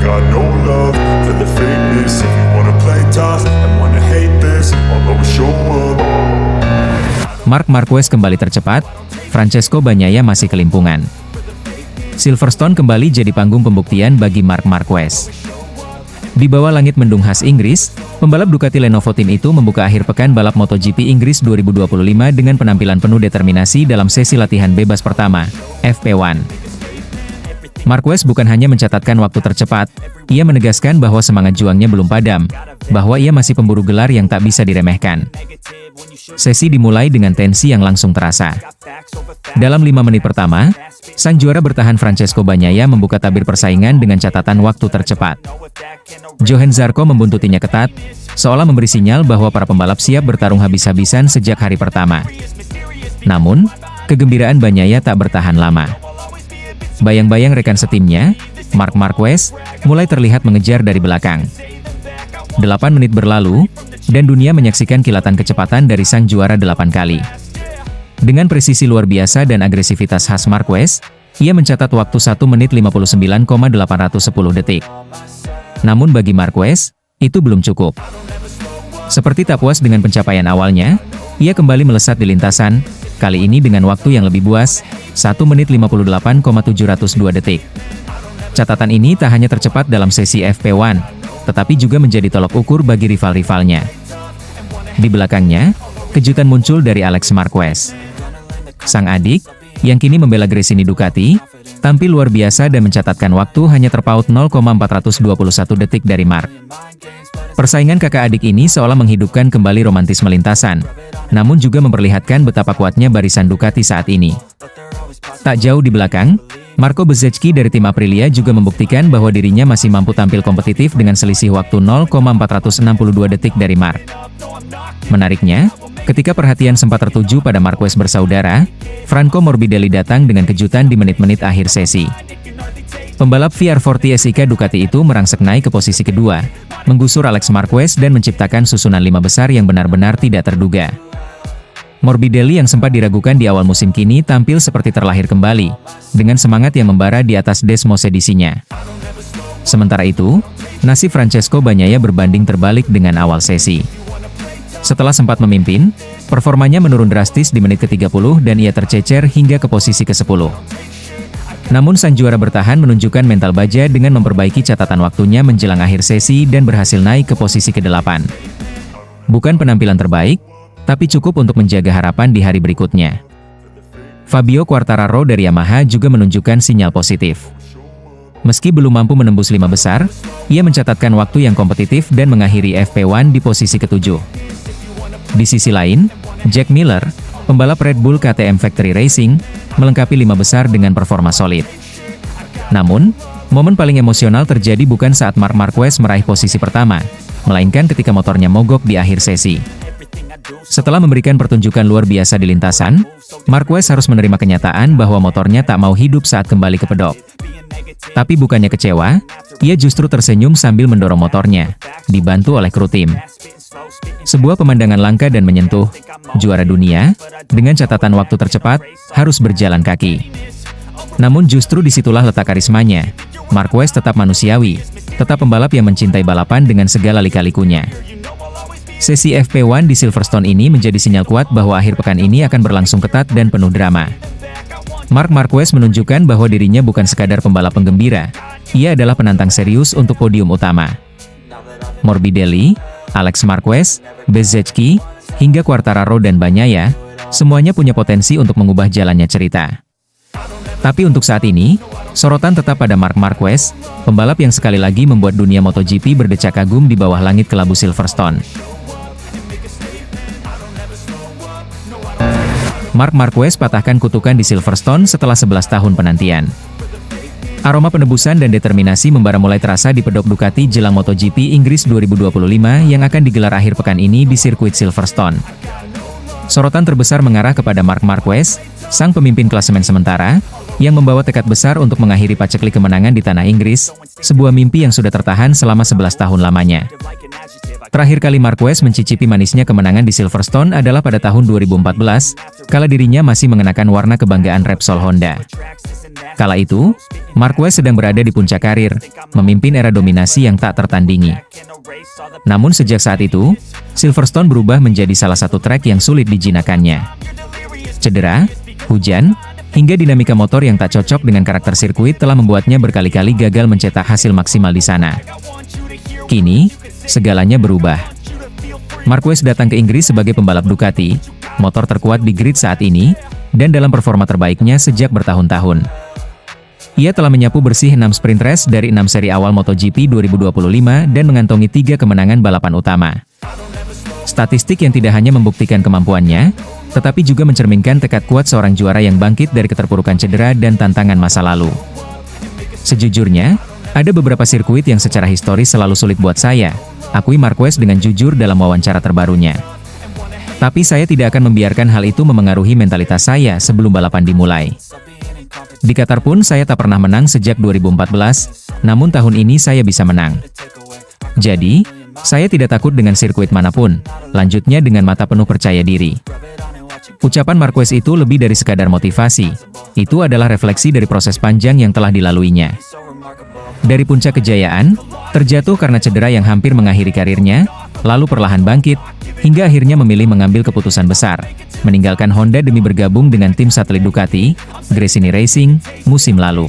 got no love for the fakeness. If you wanna play tough and wanna hate this, I'll always show up. Marc Marquez kembali tercepat, Francesco Bagnaia masih kelimpungan. Silverstone kembali jadi panggung pembuktian bagi Marc Marquez. Di bawah langit mendung khas Inggris, pembalap Ducati Lenovo Team itu membuka akhir pekan balap MotoGP Inggris 2025 dengan penampilan penuh determinasi dalam sesi latihan bebas pertama, FP1. Marquez bukan hanya mencatatkan waktu tercepat, ia menegaskan bahwa semangat juangnya belum padam, bahwa ia masih pemburu gelar yang tak bisa diremehkan. Sesi dimulai dengan tensi yang langsung terasa. Dalam 5 menit pertama, sang juara bertahan Francesco Bagnaia membuka tabir persaingan dengan catatan waktu tercepat. Johann Zarco membuntutinya ketat, seolah memberi sinyal bahwa para pembalap siap bertarung habis-habisan sejak hari pertama. Namun, kegembiraan Bagnaia tak bertahan lama. Bayang-bayang rekan setimnya, Marc Marquez, mulai terlihat mengejar dari belakang. 8 menit berlalu, dan dunia menyaksikan kilatan kecepatan dari sang juara 8 kali. Dengan presisi luar biasa dan agresivitas khas Marquez, ia mencatat waktu 1 menit 59,810 detik. Namun bagi Marquez, itu belum cukup. Seperti tak puas dengan pencapaian awalnya, ia kembali melesat di lintasan, kali ini dengan waktu yang lebih buas, 1 menit 58,702 detik. Catatan ini tak hanya tercepat dalam sesi FP1, tetapi juga menjadi tolok ukur bagi rival-rivalnya. Di belakangnya, kejutan muncul dari Alex Marquez. Sang adik, yang kini membela Gresini Ducati, tampil luar biasa dan mencatatkan waktu hanya terpaut 0,421 detik dari Marc. Persaingan kakak adik ini seolah menghidupkan kembali romantisme lintasan, namun juga memperlihatkan betapa kuatnya barisan Ducati saat ini. Tak jauh di belakang, Marco Bezzecchi dari tim Aprilia juga membuktikan bahwa dirinya masih mampu tampil kompetitif dengan selisih waktu 0,462 detik dari Marc. Menariknya, ketika perhatian sempat tertuju pada Marquez bersaudara, Franco Morbidelli datang dengan kejutan di menit-menit akhir sesi. Pembalap VR40 SIK Ducati itu merangsek naik ke posisi kedua, menggusur Alex Marquez dan menciptakan susunan 5 besar yang benar-benar tidak terduga. Morbidelli yang sempat diragukan di awal musim kini tampil seperti terlahir kembali, dengan semangat yang membara di atas Desmos edisinya. Sementara itu, nasib Francesco Bagnaia berbanding terbalik dengan awal sesi. Setelah sempat memimpin, performanya menurun drastis di menit ke-30 dan ia tercecer hingga ke posisi ke-10. Namun sang juara bertahan menunjukkan mental baja dengan memperbaiki catatan waktunya menjelang akhir sesi dan berhasil naik ke posisi ke-8. Bukan penampilan terbaik, tapi cukup untuk menjaga harapan di hari berikutnya. Fabio Quartararo dari Yamaha juga menunjukkan sinyal positif. Meski belum mampu menembus 5 besar, ia mencatatkan waktu yang kompetitif dan mengakhiri FP1 di posisi ke-7. Di sisi lain, Jack Miller, pembalap Red Bull KTM Factory Racing, melengkapi 5 besar dengan performa solid. Namun, momen paling emosional terjadi bukan saat Marc Marquez meraih posisi pertama, melainkan ketika motornya mogok di akhir sesi. Setelah memberikan pertunjukan luar biasa di lintasan, Marquez harus menerima kenyataan bahwa motornya tak mau hidup saat kembali ke pedok. Tapi bukannya kecewa, ia justru tersenyum sambil mendorong motornya, dibantu oleh kru tim. Sebuah pemandangan langka dan menyentuh, juara dunia, dengan catatan waktu tercepat, harus berjalan kaki. Namun justru disitulah letak karismanya, Marquez tetap manusiawi, tetap pembalap yang mencintai balapan dengan segala lika-likunya. Sesi FP1 di Silverstone ini menjadi sinyal kuat bahwa akhir pekan ini akan berlangsung ketat dan penuh drama. Marc Marquez menunjukkan bahwa dirinya bukan sekadar pembalap penggembira, ia adalah penantang serius untuk podium utama. Morbidelli, Alex Marquez, Bezzecchi, hingga Quartararo dan Bagnaia, semuanya punya potensi untuk mengubah jalannya cerita. Tapi untuk saat ini, sorotan tetap pada Marc Marquez, pembalap yang sekali lagi membuat dunia MotoGP berdecak kagum di bawah langit kelabu Silverstone. Marc Marquez patahkan kutukan di Silverstone setelah 11 tahun penantian. Aroma penebusan dan determinasi membara mulai terasa di pedok Ducati jelang MotoGP Inggris 2025 yang akan digelar akhir pekan ini di sirkuit Silverstone. Sorotan terbesar mengarah kepada Marc Marquez, sang pemimpin klasemen sementara, yang membawa tekad besar untuk mengakhiri paceklik kemenangan di tanah Inggris, sebuah mimpi yang sudah tertahan selama 11 tahun lamanya. Terakhir kali Marquez mencicipi manisnya kemenangan di Silverstone adalah pada tahun 2014, kala dirinya masih mengenakan warna kebanggaan Repsol Honda. Kala itu, Marquez sedang berada di puncak karir, memimpin era dominasi yang tak tertandingi. Namun sejak saat itu, Silverstone berubah menjadi salah satu trek yang sulit dijinakannya. Cedera, hujan, hingga dinamika motor yang tak cocok dengan karakter sirkuit telah membuatnya berkali-kali gagal mencetak hasil maksimal di sana. Kini, segalanya berubah. Marquez datang ke Inggris sebagai pembalap Ducati, motor terkuat di grid saat ini, dan dalam performa terbaiknya sejak bertahun-tahun. Ia telah menyapu bersih 6 sprint race dari 6 seri awal MotoGP 2025 dan mengantongi 3 kemenangan balapan utama. Statistik yang tidak hanya membuktikan kemampuannya, tetapi juga mencerminkan tekad kuat seorang juara yang bangkit dari keterpurukan cedera dan tantangan masa lalu. Sejujurnya, ada beberapa sirkuit yang secara historis selalu sulit buat saya, akui Marquez dengan jujur dalam wawancara terbarunya. Tapi saya tidak akan membiarkan hal itu memengaruhi mentalitas saya sebelum balapan dimulai. Di Qatar pun saya tak pernah menang sejak 2014, namun tahun ini saya bisa menang. Jadi, saya tidak takut dengan sirkuit manapun, lanjutnya dengan mata penuh percaya diri. Ucapan Marquez itu lebih dari sekadar motivasi, itu adalah refleksi dari proses panjang yang telah dilaluinya. Dari puncak kejayaan, terjatuh karena cedera yang hampir mengakhiri karirnya, lalu perlahan bangkit, hingga akhirnya memilih mengambil keputusan besar, meninggalkan Honda demi bergabung dengan tim satelit Ducati, Gresini Racing, musim lalu.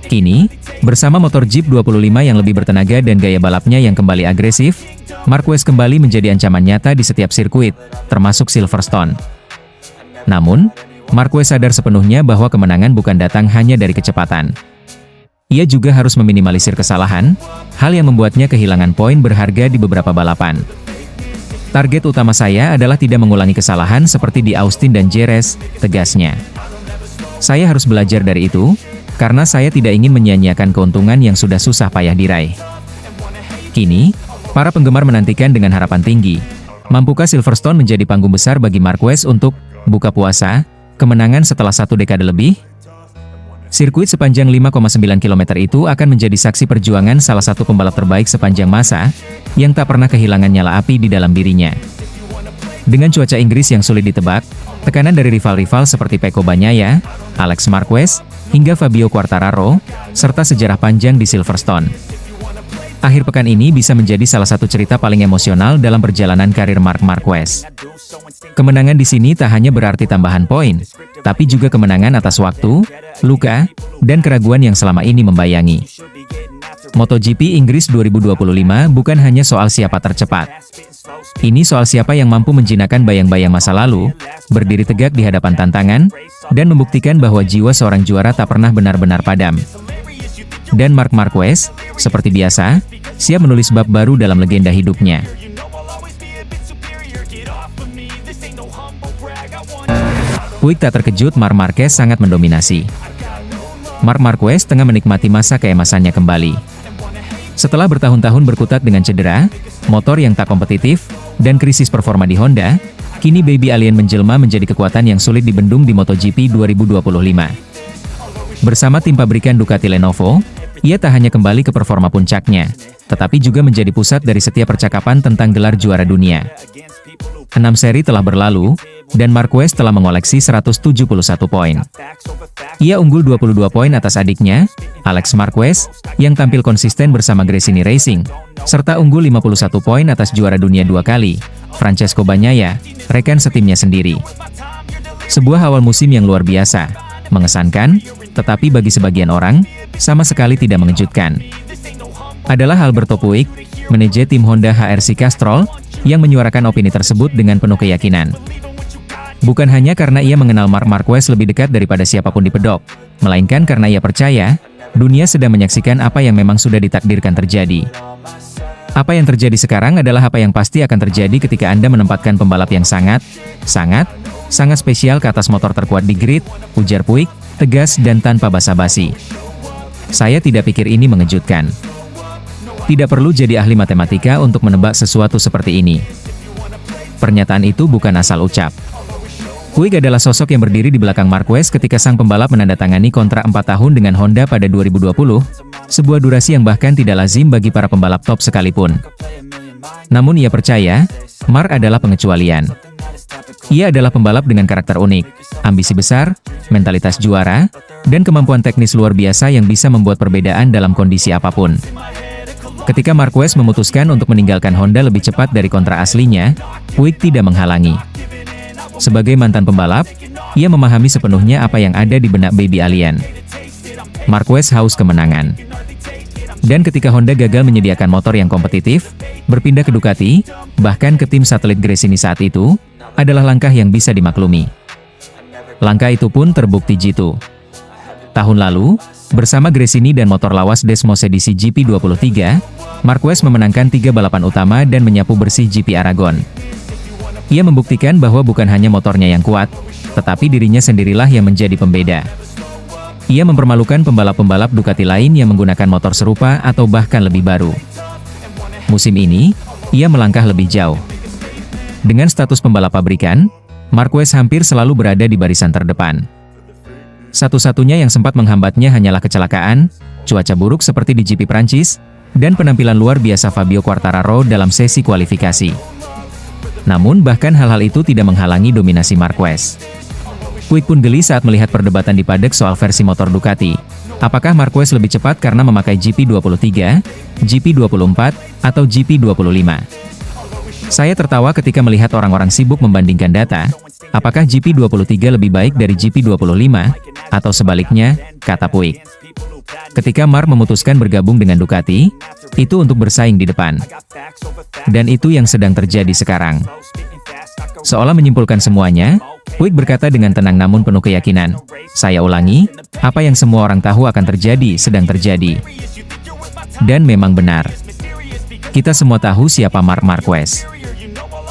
Kini, bersama motor Jeep 25 yang lebih bertenaga dan gaya balapnya yang kembali agresif, Marquez kembali menjadi ancaman nyata di setiap sirkuit, termasuk Silverstone. Namun, Marquez sadar sepenuhnya bahwa kemenangan bukan datang hanya dari kecepatan. Ia juga harus meminimalisir kesalahan, hal yang membuatnya kehilangan poin berharga di beberapa balapan. Target utama saya adalah tidak mengulangi kesalahan seperti di Austin dan Jerez, tegasnya. Saya harus belajar dari itu, karena saya tidak ingin menyia-nyiakan keuntungan yang sudah susah payah diraih. Kini, para penggemar menantikan dengan harapan tinggi. Mampukah Silverstone menjadi panggung besar bagi Marquez untuk buka puasa, kemenangan setelah 1 dekade lebih? Sirkuit sepanjang 5,9 km itu akan menjadi saksi perjuangan salah satu pembalap terbaik sepanjang masa, yang tak pernah kehilangan nyala api di dalam dirinya. Dengan cuaca Inggris yang sulit ditebak, tekanan dari rival-rival seperti Pecco Bagnaia, Alex Marquez, hingga Fabio Quartararo, serta sejarah panjang di Silverstone. Akhir pekan ini bisa menjadi salah satu cerita paling emosional dalam perjalanan karir Marc Marquez. Kemenangan di sini tak hanya berarti tambahan poin, tapi juga kemenangan atas waktu, luka, dan keraguan yang selama ini membayangi. MotoGP Inggris 2025 bukan hanya soal siapa tercepat. Ini soal siapa yang mampu menjinakkan bayang-bayang masa lalu, berdiri tegak di hadapan tantangan, dan membuktikan bahwa jiwa seorang juara tak pernah benar-benar padam. Dan Marc Marquez, seperti biasa, siap menulis bab baru dalam legenda hidupnya. Puig tak terkejut, Marc Marquez sangat mendominasi. Marc Marquez tengah menikmati masa keemasannya kembali. Setelah bertahun-tahun berkutat dengan cedera, motor yang tak kompetitif, dan krisis performa di Honda, kini Baby Alien menjelma menjadi kekuatan yang sulit dibendung di MotoGP 2025. Bersama tim pabrikan Ducati Lenovo, ia tak hanya kembali ke performa puncaknya, tetapi juga menjadi pusat dari setiap percakapan tentang gelar juara dunia. 6 seri telah berlalu, dan Marquez telah mengoleksi 171 poin. Ia unggul 22 poin atas adiknya, Alex Marquez, yang tampil konsisten bersama Gresini Racing, serta unggul 51 poin atas juara dunia 2 kali, Francesco Bagnaia, rekan setimnya sendiri. Sebuah awal musim yang luar biasa, mengesankan, tetapi bagi sebagian orang, sama sekali tidak mengejutkan. Adalah Alberto Puig, manajer tim Honda HRC Castrol, yang menyuarakan opini tersebut dengan penuh keyakinan. Bukan hanya karena ia mengenal Marc Marquez lebih dekat daripada siapapun di pedok, melainkan karena ia percaya, dunia sedang menyaksikan apa yang memang sudah ditakdirkan terjadi. Apa yang terjadi sekarang adalah apa yang pasti akan terjadi ketika Anda menempatkan pembalap yang sangat spesial ke atas motor terkuat di grid, ujar Puig, tegas dan tanpa basa-basi. Saya tidak pikir ini mengejutkan. Tidak perlu jadi ahli matematika untuk menebak sesuatu seperti ini. Pernyataan itu bukan asal ucap. Puig adalah sosok yang berdiri di belakang Marquez ketika sang pembalap menandatangani kontrak 4 tahun dengan Honda pada 2020, sebuah durasi yang bahkan tidak lazim bagi para pembalap top sekalipun. Namun ia percaya, Marc adalah pengecualian. Ia adalah pembalap dengan karakter unik, ambisi besar, mentalitas juara, dan kemampuan teknis luar biasa yang bisa membuat perbedaan dalam kondisi apapun. Ketika Marquez memutuskan untuk meninggalkan Honda lebih cepat dari kontrak aslinya, Puig tidak menghalangi. Sebagai mantan pembalap, ia memahami sepenuhnya apa yang ada di benak baby alien. Marquez haus kemenangan. Dan ketika Honda gagal menyediakan motor yang kompetitif, berpindah ke Ducati, bahkan ke tim satelit Gresini saat itu, adalah langkah yang bisa dimaklumi. Langkah itu pun terbukti jitu. Tahun lalu, bersama Gresini dan motor lawas Desmos edisi GP23, Marquez memenangkan 3 balapan utama dan menyapu bersih GP Aragon. Ia membuktikan bahwa bukan hanya motornya yang kuat, tetapi dirinya sendirilah yang menjadi pembeda. Ia mempermalukan pembalap-pembalap Ducati lain yang menggunakan motor serupa atau bahkan lebih baru. Musim ini, ia melangkah lebih jauh. Dengan status pembalap pabrikan, Marquez hampir selalu berada di barisan terdepan. Satu-satunya yang sempat menghambatnya hanyalah kecelakaan, cuaca buruk seperti di GP Prancis, dan penampilan luar biasa Fabio Quartararo dalam sesi kualifikasi. Namun bahkan hal-hal itu tidak menghalangi dominasi Marquez. Puig pun geli saat melihat perdebatan di paddock soal versi motor Ducati. Apakah Marquez lebih cepat karena memakai GP23, GP24, atau GP25? Saya tertawa ketika melihat orang-orang sibuk membandingkan data, apakah GP23 lebih baik dari GP25, atau sebaliknya, kata Puig. Ketika Marc memutuskan bergabung dengan Ducati, itu untuk bersaing di depan. Dan itu yang sedang terjadi sekarang. Seolah menyimpulkan semuanya, Puig berkata dengan tenang namun penuh keyakinan. Saya ulangi, apa yang semua orang tahu akan terjadi sedang terjadi. Dan memang benar. Kita semua tahu siapa Marc Marquez.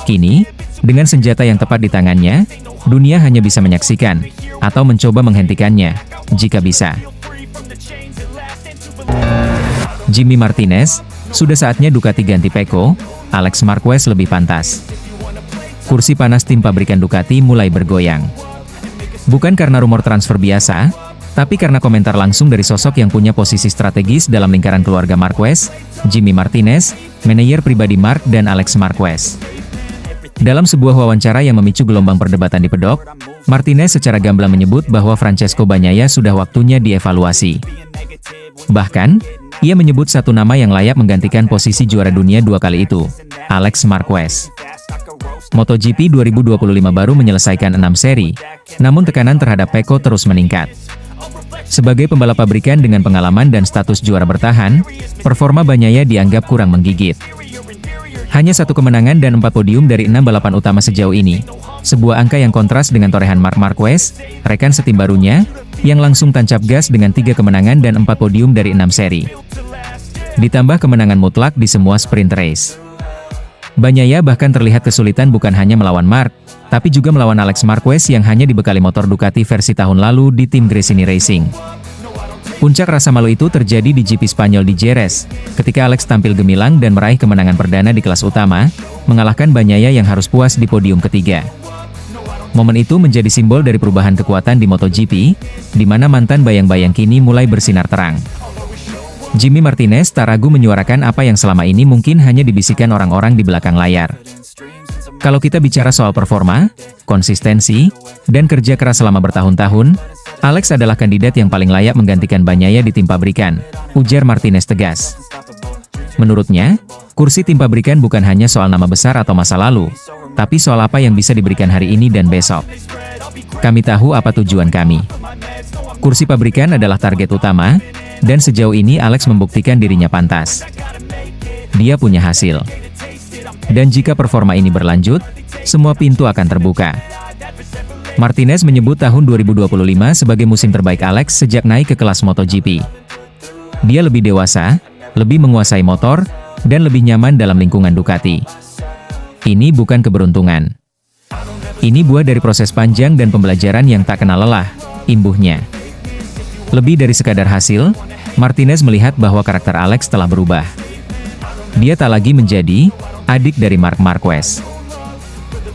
Kini, dengan senjata yang tepat di tangannya, dunia hanya bisa menyaksikan, atau mencoba menghentikannya, jika bisa. Jimmy Martinez, sudah saatnya Ducati ganti Pecco, Alex Marquez lebih pantas. Kursi panas tim pabrikan Ducati mulai bergoyang. Bukan karena rumor transfer biasa, tapi karena komentar langsung dari sosok yang punya posisi strategis dalam lingkaran keluarga Marquez, Jimmy Martinez, manajer pribadi Marc dan Alex Marquez. Dalam sebuah wawancara yang memicu gelombang perdebatan di pedok, Martinez secara gamblang menyebut bahwa Francesco Bagnaia sudah waktunya dievaluasi. Bahkan, ia menyebut satu nama yang layak menggantikan posisi juara dunia 2 kali itu, Alex Marquez. MotoGP 2025 baru menyelesaikan 6 seri, namun tekanan terhadap Pecco terus meningkat. Sebagai pembalap pabrikan dengan pengalaman dan status juara bertahan, performa Bagnaia dianggap kurang menggigit. Hanya 1 kemenangan dan 4 podium dari 6 balapan utama sejauh ini. Sebuah angka yang kontras dengan torehan Marc Marquez, rekan setim barunya, yang langsung tancap gas dengan 3 kemenangan dan 4 podium dari 6 seri. Ditambah kemenangan mutlak di semua sprint race. Bagnaia bahkan terlihat kesulitan bukan hanya melawan Marc, tapi juga melawan Alex Marquez yang hanya dibekali motor Ducati versi tahun lalu di tim Gresini Racing. Puncak rasa malu itu terjadi di GP Spanyol di Jerez, ketika Alex tampil gemilang dan meraih kemenangan perdana di kelas utama, mengalahkan Bagnaia yang harus puas di podium ketiga. Momen itu menjadi simbol dari perubahan kekuatan di MotoGP, di mana mantan bayang-bayang kini mulai bersinar terang. Jimmy Martinez tak ragu menyuarakan apa yang selama ini mungkin hanya dibisikkan orang-orang di belakang layar. Kalau kita bicara soal performa, konsistensi, dan kerja keras selama bertahun-tahun, Alex adalah kandidat yang paling layak menggantikan Bagnaia di tim pabrikan, ujar Martinez tegas. Menurutnya, kursi tim pabrikan bukan hanya soal nama besar atau masa lalu, tapi soal apa yang bisa diberikan hari ini dan besok. Kami tahu apa tujuan kami. Kursi pabrikan adalah target utama, dan sejauh ini Alex membuktikan dirinya pantas. Dia punya hasil. Dan jika performa ini berlanjut, semua pintu akan terbuka. Martinez menyebut tahun 2025 sebagai musim terbaik Alex sejak naik ke kelas MotoGP. Dia lebih dewasa, lebih menguasai motor, dan lebih nyaman dalam lingkungan Ducati. Ini bukan keberuntungan. Ini buah dari proses panjang dan pembelajaran yang tak kenal lelah, imbuhnya. Lebih dari sekadar hasil, Martinez melihat bahwa karakter Alex telah berubah. Dia tak lagi menjadi adik dari Marc Marquez.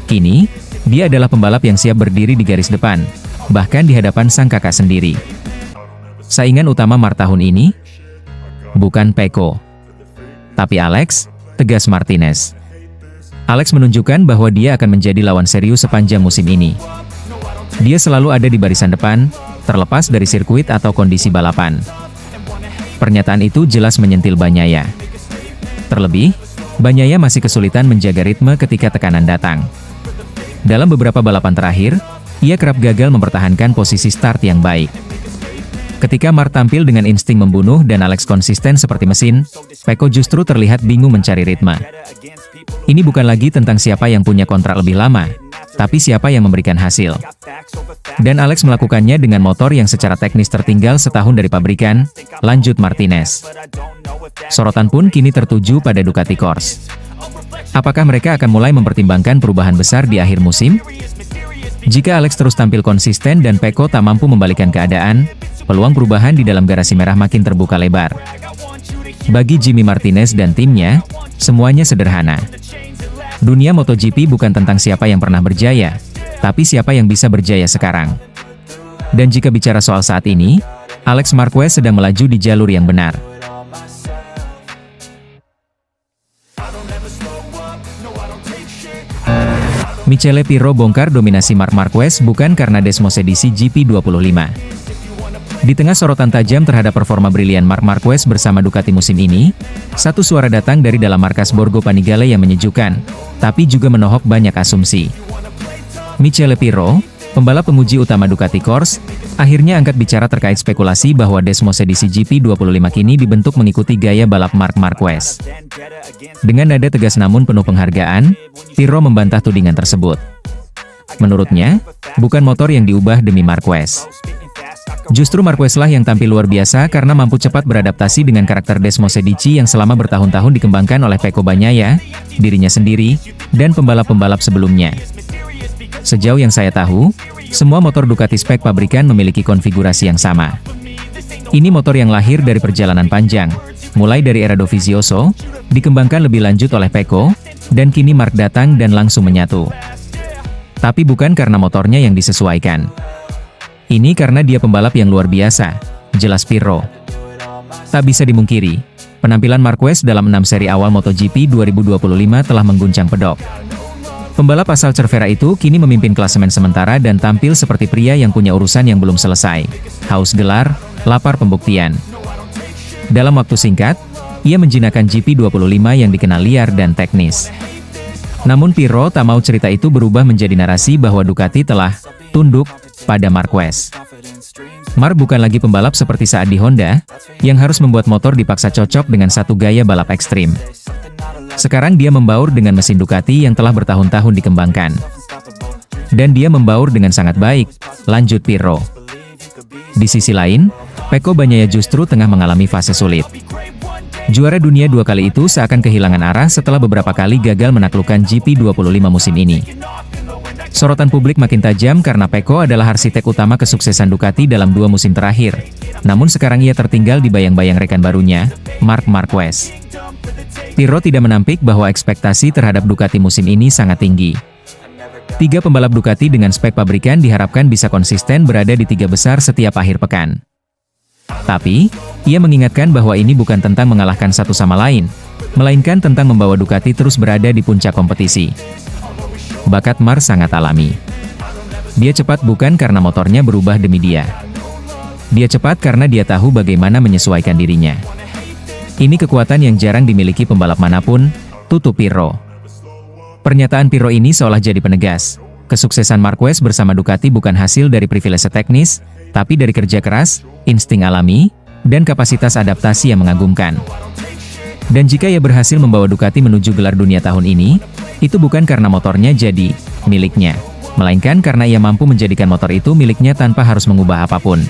Kini, dia adalah pembalap yang siap berdiri di garis depan, bahkan di hadapan sang kakak sendiri. Saingan utama Marc tahun ini? Bukan Pecco. Tapi Alex, tegas Martinez. Alex menunjukkan bahwa dia akan menjadi lawan serius sepanjang musim ini. Dia selalu ada di barisan depan, terlepas dari sirkuit atau kondisi balapan. Pernyataan itu jelas menyentil Bagnaia. Terlebih, Bagnaia masih kesulitan menjaga ritme ketika tekanan datang. Dalam beberapa balapan terakhir, ia kerap gagal mempertahankan posisi start yang baik. Ketika Marc tampil dengan insting membunuh dan Alex konsisten seperti mesin, Pecco justru terlihat bingung mencari ritme. Ini bukan lagi tentang siapa yang punya kontrak lebih lama, tapi siapa yang memberikan hasil. Dan Alex melakukannya dengan motor yang secara teknis tertinggal setahun dari pabrikan, lanjut Martinez. Sorotan pun kini tertuju pada Ducati Corse. Apakah mereka akan mulai mempertimbangkan perubahan besar di akhir musim? Jika Alex terus tampil konsisten dan Pecco tak mampu membalikkan keadaan, peluang perubahan di dalam garasi merah makin terbuka lebar. Bagi Jimmy Martinez dan timnya, semuanya sederhana. Dunia MotoGP bukan tentang siapa yang pernah berjaya, tapi siapa yang bisa berjaya sekarang. Dan jika bicara soal saat ini, Alex Marquez sedang melaju di jalur yang benar. Michele Pirro bongkar dominasi Marc Marquez bukan karena Desmosedici GP25. Di tengah sorotan tajam terhadap performa brilian Marc Marquez bersama Ducati musim ini, satu suara datang dari dalam markas Borgo Panigale yang menyejukkan, tapi juga menohok banyak asumsi. Michele Pirro, pembalap penguji utama Ducati Corse, akhirnya angkat bicara terkait spekulasi bahwa Desmosedici GP25 kini dibentuk mengikuti gaya balap Marc Marquez. Dengan nada tegas namun penuh penghargaan, Pirro membantah tudingan tersebut. Menurutnya, bukan motor yang diubah demi Marquez. Justru Marquez lah yang tampil luar biasa karena mampu cepat beradaptasi dengan karakter Desmosedici yang selama bertahun-tahun dikembangkan oleh Pecco Bagnaia, dirinya sendiri, dan pembalap-pembalap sebelumnya. Sejauh yang saya tahu, semua motor Ducati spek pabrikan memiliki konfigurasi yang sama. Ini motor yang lahir dari perjalanan panjang, mulai dari era Dovizioso, dikembangkan lebih lanjut oleh Pecco, dan kini Marc datang dan langsung menyatu. Tapi bukan karena motornya yang disesuaikan. Ini karena dia pembalap yang luar biasa, jelas Pirro. Tak bisa dimungkiri, penampilan Marquez dalam 6 seri awal MotoGP 2025 telah mengguncang pedok. Pembalap asal Cervera itu kini memimpin klasemen sementara dan tampil seperti pria yang punya urusan yang belum selesai. Haus gelar, lapar pembuktian. Dalam waktu singkat, ia menjinakkan GP25 yang dikenal liar dan teknis. Namun Pirro tak mau cerita itu berubah menjadi narasi bahwa Ducati telah tunduk pada Marquez. Marc bukan lagi pembalap seperti saat di Honda, yang harus membuat motor dipaksa cocok dengan satu gaya balap ekstrim. Sekarang dia membaur dengan mesin Ducati yang telah bertahun-tahun dikembangkan. Dan dia membaur dengan sangat baik, lanjut Pirro. Di sisi lain, Pecco Bagnaia justru tengah mengalami fase sulit. Juara dunia 2 kali itu seakan kehilangan arah setelah beberapa kali gagal menaklukkan GP25 musim ini. Sorotan publik makin tajam karena Pecco adalah arsitek utama kesuksesan Ducati dalam 2 musim terakhir. Namun sekarang ia tertinggal di bayang-bayang rekan barunya, Marc Marquez. Pirro tidak menampik bahwa ekspektasi terhadap Ducati musim ini sangat tinggi. 3 pembalap Ducati dengan spek pabrikan diharapkan bisa konsisten berada di 3 besar setiap akhir pekan. Tapi, ia mengingatkan bahwa ini bukan tentang mengalahkan satu sama lain, melainkan tentang membawa Ducati terus berada di puncak kompetisi. Bakat Marc sangat alami. Dia cepat bukan karena motornya berubah demi dia. Dia cepat karena dia tahu bagaimana menyesuaikan dirinya. Ini kekuatan yang jarang dimiliki pembalap manapun, tutup Pirro. Pernyataan Pirro ini seolah jadi penegas. Kesuksesan Marquez bersama Ducati bukan hasil dari privilese teknis, tapi dari kerja keras, insting alami, dan kapasitas adaptasi yang mengagumkan. Dan jika ia berhasil membawa Ducati menuju gelar dunia tahun ini, itu bukan karena motornya jadi miliknya, melainkan karena ia mampu menjadikan motor itu miliknya tanpa harus mengubah apapun.